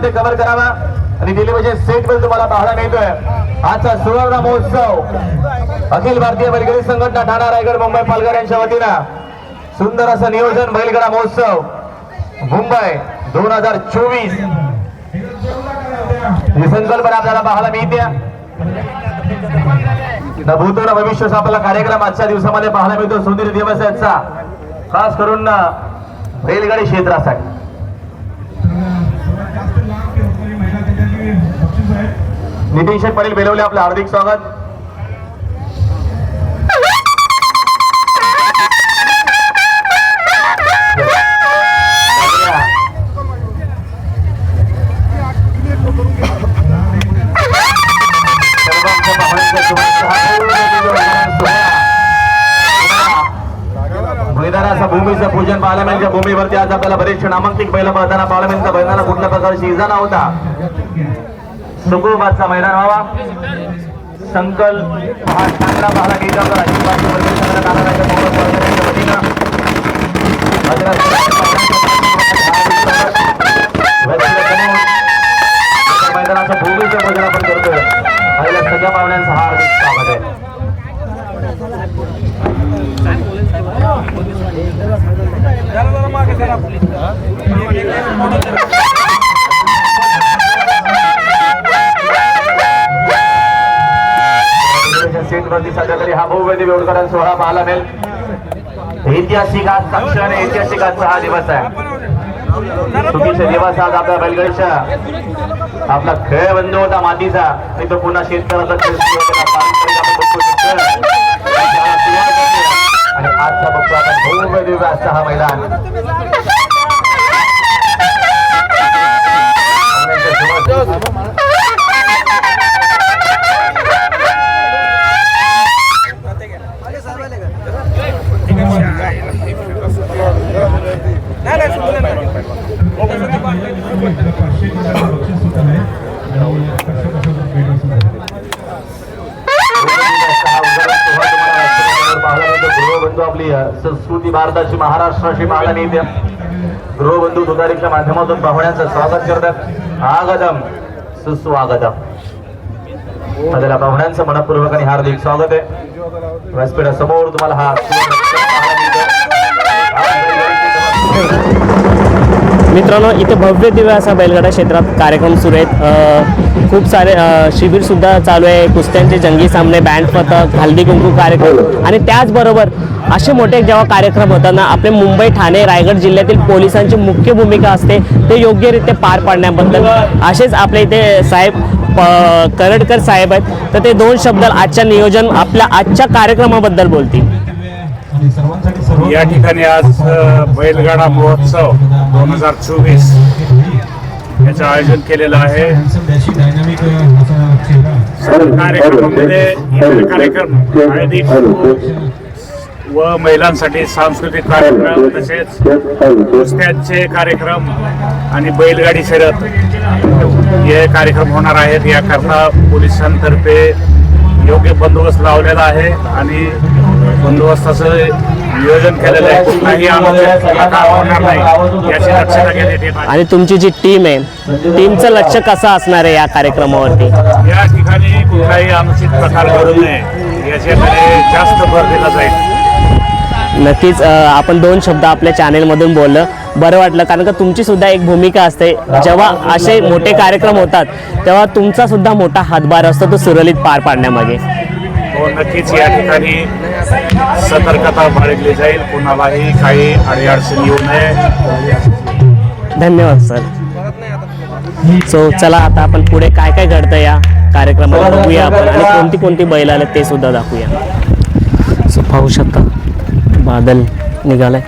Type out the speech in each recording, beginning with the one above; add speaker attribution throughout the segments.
Speaker 1: मैदान ते कव्हर करावा आणि दिल्ली म्हणजे सेट वर तुम्हाला पाहायला मिळतोय आजचा सुवर्ण महोत्सव अखिल भारतीय बैलगाडी संघटना ठाणा रायगड मुंबई पालघर यांच्या वतीनं सुंदर असं नियोजन बैलगाडा महोत्सव मुंबई 2024 ही संकल्पना आपल्याला पाहायला मिळते। भूतो न भविष्य आपला कार्यक्रम आजच्या दिवसामध्ये पाहायला मिळतो सुंदर दिवस याचा खास करून बैलगाडी क्षेत्रासाठी। नितीन शेठ पाटील बेलवले आपलं हार्दिक स्वागत। मैदानाचा भूमीचं पूजन पाहायला मिळते। भूमीवरती आज आपल्याला बरेचसे नामांकित बैल पळताना पाहायला मिळतं। बैलांना कुठल्या प्रकारची इजा नव्हता, सुखोबादचा मैदान व्हावा संकल्प हा चांगला पाहायला मिळतो। मैदानाचं भूमीचं पूजन आपण करतोय। पहिल्या सगळ्या पाहुण्यांचा हार्दिक स्वागत आहे। सेटवरती सध्या तरी हा भव्य वेळकरण सोहळा पाहायला मिळेल। ऐतिहासिक आजचा क्षण, ऐतिहासिक आजचा हा दिवस आहे। चुकीचा दिवस आज आपल्या बैलगाडीचा आपला खेळ बंद होता मातीचा, तो पुन्हा शेतकऱ्याचा आणि आजचा बघतो आपण भव्य दिव्य असता हा मैदान। आपली संस्कृती भारताची महाराष्ट्राची पाहायला मिळते। गृहबंधू तुतारीच्या माध्यमातून पाहुण्यांचं स्वागत करतात। आगतम सुस्वागतम आपल्याला पाहुण्यांचं मनपूर्वक आणि हार्दिक स्वागत आहे। व्यासपीठासमोर तुम्हाला हा
Speaker 2: मित्रांनो इथे भव्य दिव्य असा बैलगाडा क्षेत्रात कार्यक्रम सुरू आहेत। खूप सारे शिबिर सुद्धा चालू आहे। कुस्त्यांचे जंगी सामने, बँड पथक, हल्दी कुंकू कार्यक्रम आणि त्याचबरोबर असे मोठे जेव्हा कार्यक्रम होताना आपले मुंबई, ठाणे, रायगड जिल्ह्यातील पोलिसांची मुख्य भूमिका असते ते योग्यरित्या पार पाडण्याबद्दल असेच आपल्या इथे साहेब करडकर साहेब आहेत, तर ते दोन शब्द आजच्या नियोजन आपल्या आजच्या कार्यक्रमाबद्दल बोलतील।
Speaker 3: या ठिकाणी आज बैलगाडा महोत्सव 2024 याचं आयोजन केलेलं आहे। कार्यक्रमामध्ये कार्यक्रम आयोजित व महिलांसाठी सांस्कृतिक कार्यक्रम तसेच कुस्त्यांचे कार्यक्रम आणि बैलगाडी शर्यत हे कार्यक्रम होणार आहेत। याकरता पोलिसांतर्फे योग्य बंदोबस्त लावलेला आहे आणि बंदोबस्ताचं नियोजन केलेलं आहे। कुठलाही होणार नाही याची दक्षता घेण्यात येत आहे।
Speaker 2: आणि तुमची जी टीम आहे टीमचं लक्ष कसं असणार आहे या कार्यक्रमावरती?
Speaker 3: या ठिकाणी कुठलाही अनुचित प्रकार घडू नये याच्याकडे जास्त भर दिला जाईल।
Speaker 2: नक्कीच आपण दोन शब्द आपल्या चॅनेलमधून बोललं बरं वाटलं, कारण का तुमची सुद्धा एक भूमिका असते। जेव्हा असे मोठे कार्यक्रम होतात तेव्हा तुमचा सुद्धा मोठा हातभार असतो तो सुरळीत पार पाडण्यामागे।
Speaker 3: हो नक्कीच या ठिकाणी सतर्कता बाळगली जाईल, कुणालाही काही अडचण येऊ नये।
Speaker 2: धन्यवाद सर। सो चला आता आपण पुढे काय काय घडतं या कार्यक्रमात बघूया आपण आणि कोणती कोणती बैल आले ते सुद्धा दाखवूया। सो पाहू शकता बादल निघालाय,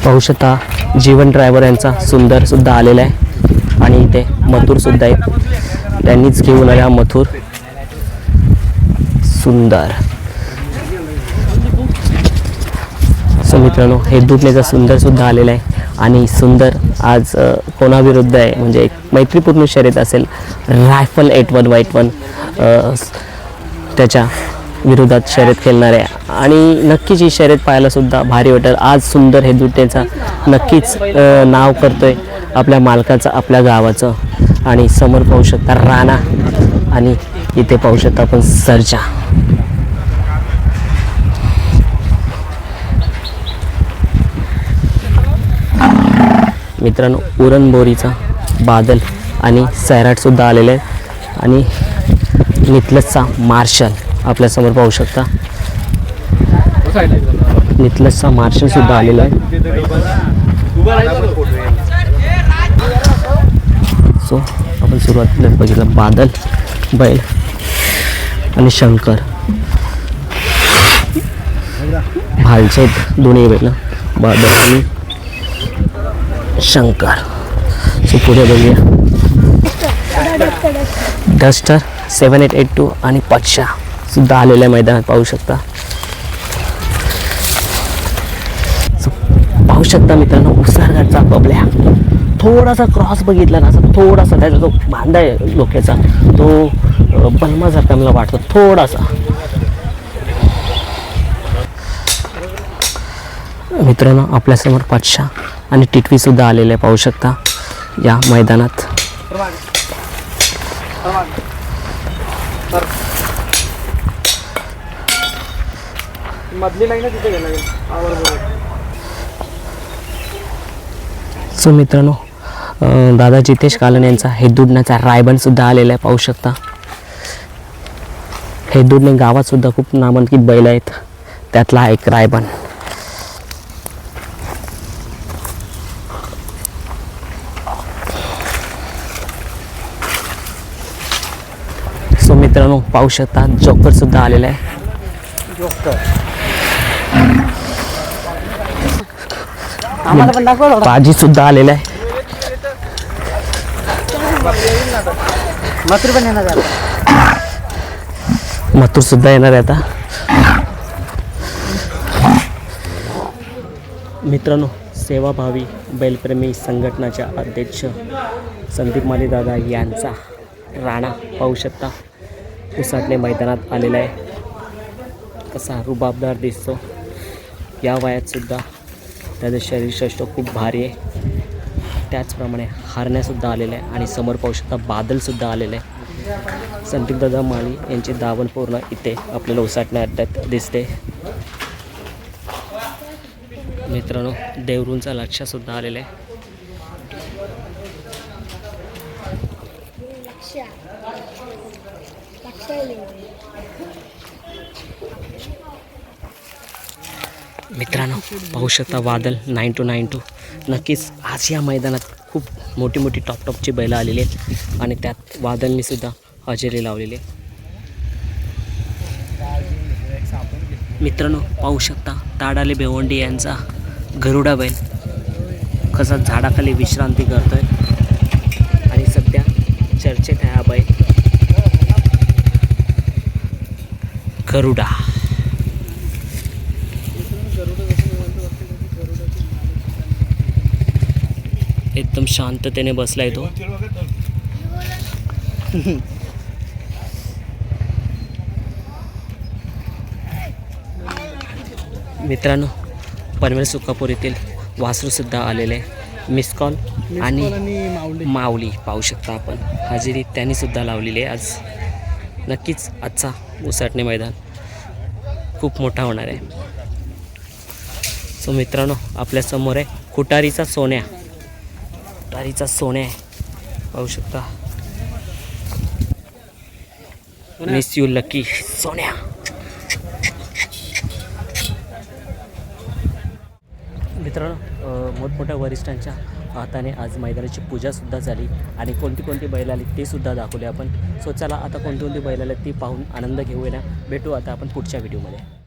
Speaker 2: पाहू शकता जीवन ड्रायव्हर यांचा सुंदर सुद्धा आलेला आहे आणि इथे मथुर सुद्धा आहे, त्यांनीच घेऊन आल्या मथुर सुंदर। सो मित्रांनो हे दुधनेचा सुंदर सुद्धा आलेला आहे आणि सुंदर आज कोणाविरुद्ध आहे म्हणजे एक मैत्रीपूर्ण शर्यत असेल। रायफल 81 त्याच्या विरोधात शर्यत खेळणार आहे आणि नक्कीच ही शर्यत पाहायला सुद्धा भारी वाटेल. आज सुंदर हे दुट्याचा नक्कीच नाव करतोय आपल्या मालकाचं, आपल्या गावाचं. आणि समोर पाहू शकता राणा आणि इथे पाहू शकता आपण सर्जा. मित्रांनो उरणबोरीचा बादल आणि सैराटसुद्धा आलेले आहेत आणि नितलसचा मार्शल आपल्यासमोर पाहू शकता. नितलसचा मार्शलसुद्धा आलेला आहे. सो आपण सुरुवातीला बघितलं बादल बैल आणि शंकर भालचे दोन्ही बैल बादल आणि शंकर. सो पुढे बघूया डस्टर 7882 आणि पक्षा सुद्धा आलेल्या मैदानात पाहू शकता. पाहू शकता मित्रांनो उसारगडचा बबल्या थोडासा क्रॉस बघितला ना, असा थोडासा त्याचा जो बांधा आहे डोक्याचा तो बलमासारखा मला वाटतो थोडासा. मित्रांनो आपल्यासमोर पक्षा आणि टिटवी सुद्धा आलेले पाहू शकता या मैदानात. सो मित्रांनो दादा जितेश कालन यांचा हेदुडण्याचा रायबन सुद्धा आलेला आहे पाहू शकता. हेदुडणे गावात सुद्धा खूप नामांकित बैल आहेत, त्यातला एक रायबन. सो मित्रांनो पाहू शकता जोकर सुद्धा आलेला आहे. बाजी सुद्धा आलेला आहे. मथुर सुद्धा येणार आहे आता. मित्रांनो सेवाभावी बैलप्रेमी संघटनाच्या अध्यक्ष संदीप माली दादा यांचा राणा पाहू शकता उसाटणे मैदानात आलेला आहे. कसा रुबाबदार दिसतो या वयात सुद्धा. त्याचं शरीरश्रेष्ठ खूप भारी आहे. त्याचप्रमाणे हरण्यासुद्धा आलेलं आहे आणि समोर पाहू शकता बादलसुद्धा आलेलं आहे. संदीपदादा माळी यांची दावण पूर्ण इथे आपल्याला उसाटण्या अड्ड्यात दिसते. मित्रांनो देवरूंचा लक्षसुद्धा आलेला आहे. मित्रांनो पाहू शकता बादल 9292. नक्कीच आज या मैदानात खूप मोठी मोठी टॉपची बैलं आलेली आहेत आणि त्यात बादलनी सुद्धा हजेरी लावलेली आहे. मित्रांनो पाहू शकता ताडाले भेवंडी यांचा गरुडा बैल कसा झाडाखाली विश्रांती करतोय आणि सध्या चर्चेत आहे हा बैल गरुडा. एकदम शांततेने बसलाय तो. मित्रांनो पनवेल सुकापूर येथील वासरूसुद्धा आलेले आहे. मिस कॉल आणि माऊली पाहू शकता आपण हजेरी त्यांनीसुद्धा लावलेली आहे. आज नक्कीच आजचा उसाटणे मैदान खूप मोठा होणार आहे. सो मित्रांनो आपल्यासमोर आहे खुटारीचा सोन्या. खुटारीचा सोन्या आहे पाहू शकता. मिस यू लकी सोन्या. मित्रांनो मोठमोठ्या वरिष्ठांच्या हाताने आज मैदानाची पूजासुद्धा झाली आणि कोणती कोणती बैल आली ते सुद्धा दाखवले आपण. सो चला आता कोणती कोणती बैल आली ती पाहून आनंद घेऊया. भेटू आता आपण पुढच्या व्हिडिओमध्ये.